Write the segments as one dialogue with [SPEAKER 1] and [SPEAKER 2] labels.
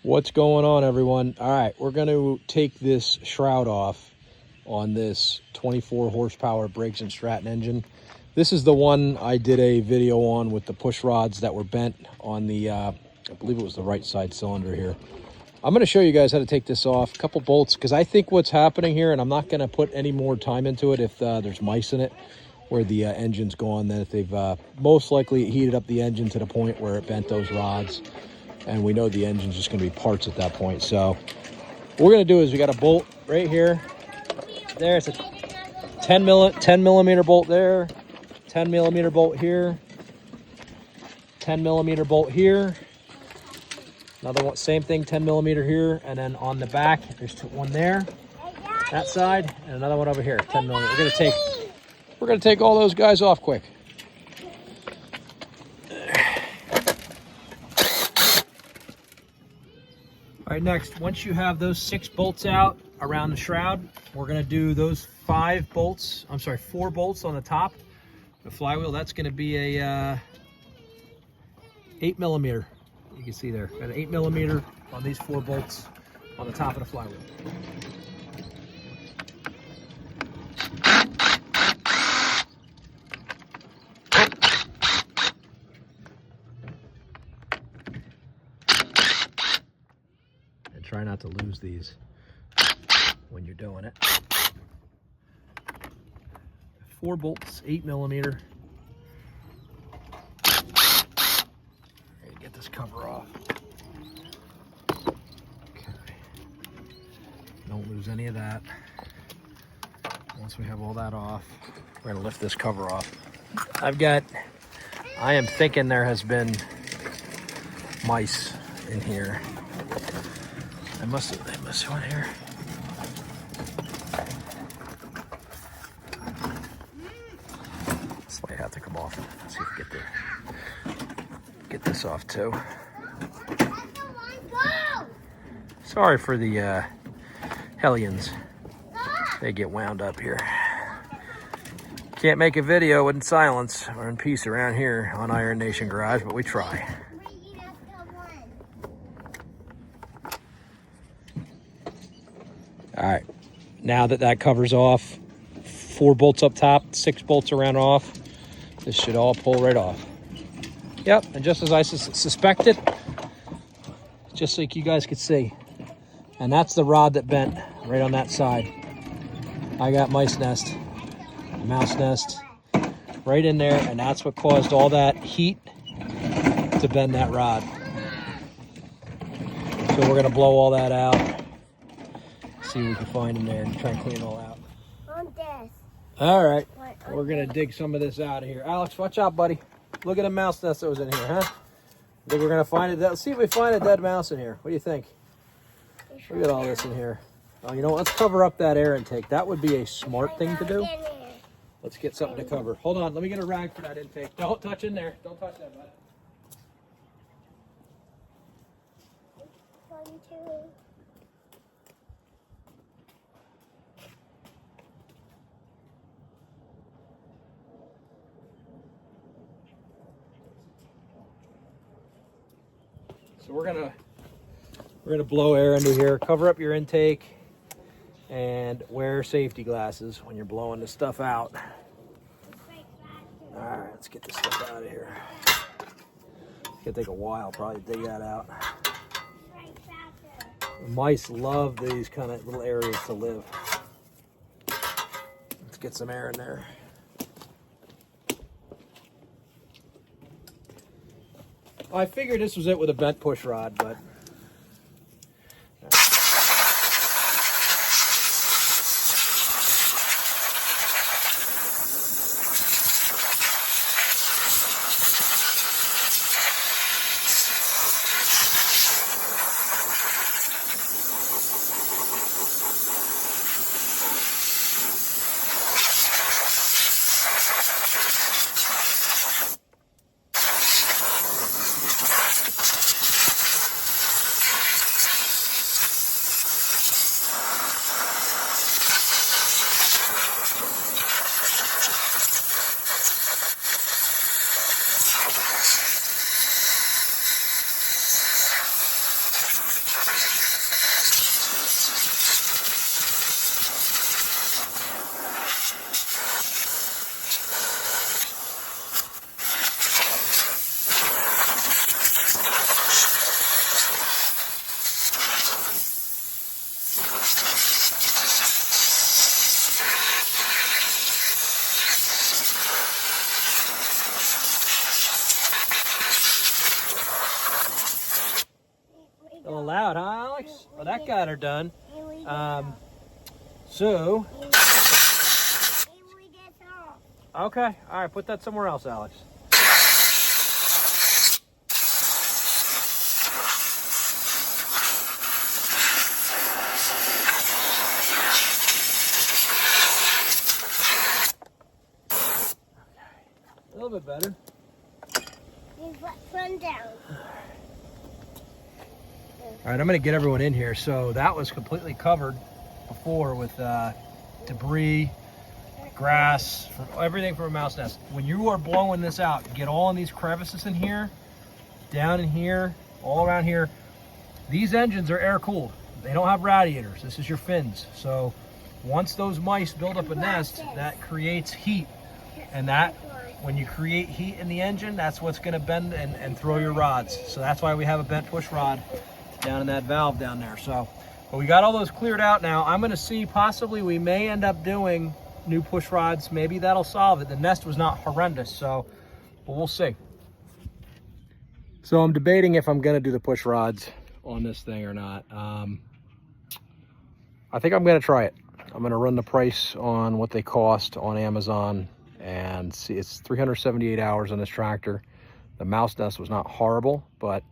[SPEAKER 1] What's going on, everyone? All right, we're going to take this shroud off on this 24 horsepower Briggs Stratton engine. This is the one I did a video on with the push rods that were bent on the, I believe it was the right side cylinder here. I'm going to show you guys how to take this off. A couple bolts, because I think what's happening here, and I'm not going to put any more time into it if there's mice in it, where the engine's gone, then if they've most likely heated up the engine to the point where it bent those rods. And we know the engine's just going to be parts at that point. So what we're going to do is we got a bolt right here. There, it's a 10 millimeter bolt there. 10 millimeter bolt here. 10 millimeter bolt here. Another one, same thing, 10 millimeter here. And then on the back, there's one there, that side, and another one over here, 10 millimeter. We're going to take all those guys off quick. All right, next, once you have those 6 bolts out around the shroud, we're going to do those 4 bolts on the top. The flywheel, that's going to be a 8 millimeter. You can see there, got an 8 millimeter on these 4 bolts on the top of the flywheel. Try not to lose these when you're doing it. 4 bolts, 8 millimeter. Get this cover off. Okay. Don't lose any of that. Once we have all that off, we're gonna lift this cover off. I am thinking there has been mice in here. I must have one here. This might have to come off. Let's see if we get this off too. Sorry for the hellions. They get wound up here. Can't make a video in silence or in peace around here on Iron Nation Garage, but we try. All right, now that covers off, 4 bolts up top, 6 bolts around off, this should all pull right off. Yep, and just as I suspected, just like you guys could see. And that's the rod that bent right on that side. I got mouse nest right in there, and that's what caused all that heat to bend that rod. So we're gonna blow all that out. See what we can find in there and try and clean it all out.
[SPEAKER 2] On this.
[SPEAKER 1] All right, we're gonna dig some of this out of here. Alex, watch out, buddy. Look at the mouse nest that was in here, huh? I think we're gonna find it. Let's see if we find a dead mouse in here. What do you think? Look at all this in here. Oh, you know what? Let's cover up that air intake. That would be a smart thing to do. Let's get something to cover. Hold on, let me get a rag for that intake. Don't touch in there. Don't touch that, bud. So we're gonna blow air into here, cover up your intake, and wear safety glasses when you're blowing this stuff out. All right, let's get this stuff out of here. It's gonna take a while probably to dig that out. The mice love these kind of little areas to live. Let's get some air in there. I figured this was it with a bent push rod, but A little loud, huh, Alex? Well, that got her done. So, okay, all right, put that somewhere else, Alex. A little bit better.
[SPEAKER 2] Run down.
[SPEAKER 1] All right, I'm going to get everyone in here. So that was completely covered before with debris, grass, everything from a mouse nest. When you are blowing this out, get all in these crevices in here, down in here, all around here. These engines are air cooled. They don't have radiators. This is your fins. So once those mice build up a nest, that creates heat. And that, when you create heat in the engine, that's what's going to bend and throw your rods. So that's why we have a bent push rod down in that valve down there. So, but we got all those cleared out now. I'm going to see, possibly we may end up doing new push rods. Maybe that'll solve it. The nest was not horrendous, so, but we'll see. So I'm debating if I'm going to do the push rods on this thing or not. I think I'm going to try it. I'm going to run the price on what they cost on Amazon and see. It's 378 hours on this tractor. The mouse nest was not horrible, but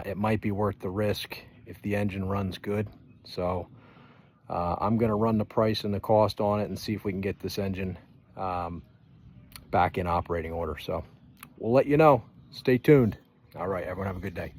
[SPEAKER 1] it might be worth the risk if the engine runs good. So I'm going to run the price and the cost on it and see if we can get this engine back in operating order. So we'll let you know. Stay tuned. All right, everyone have a good day.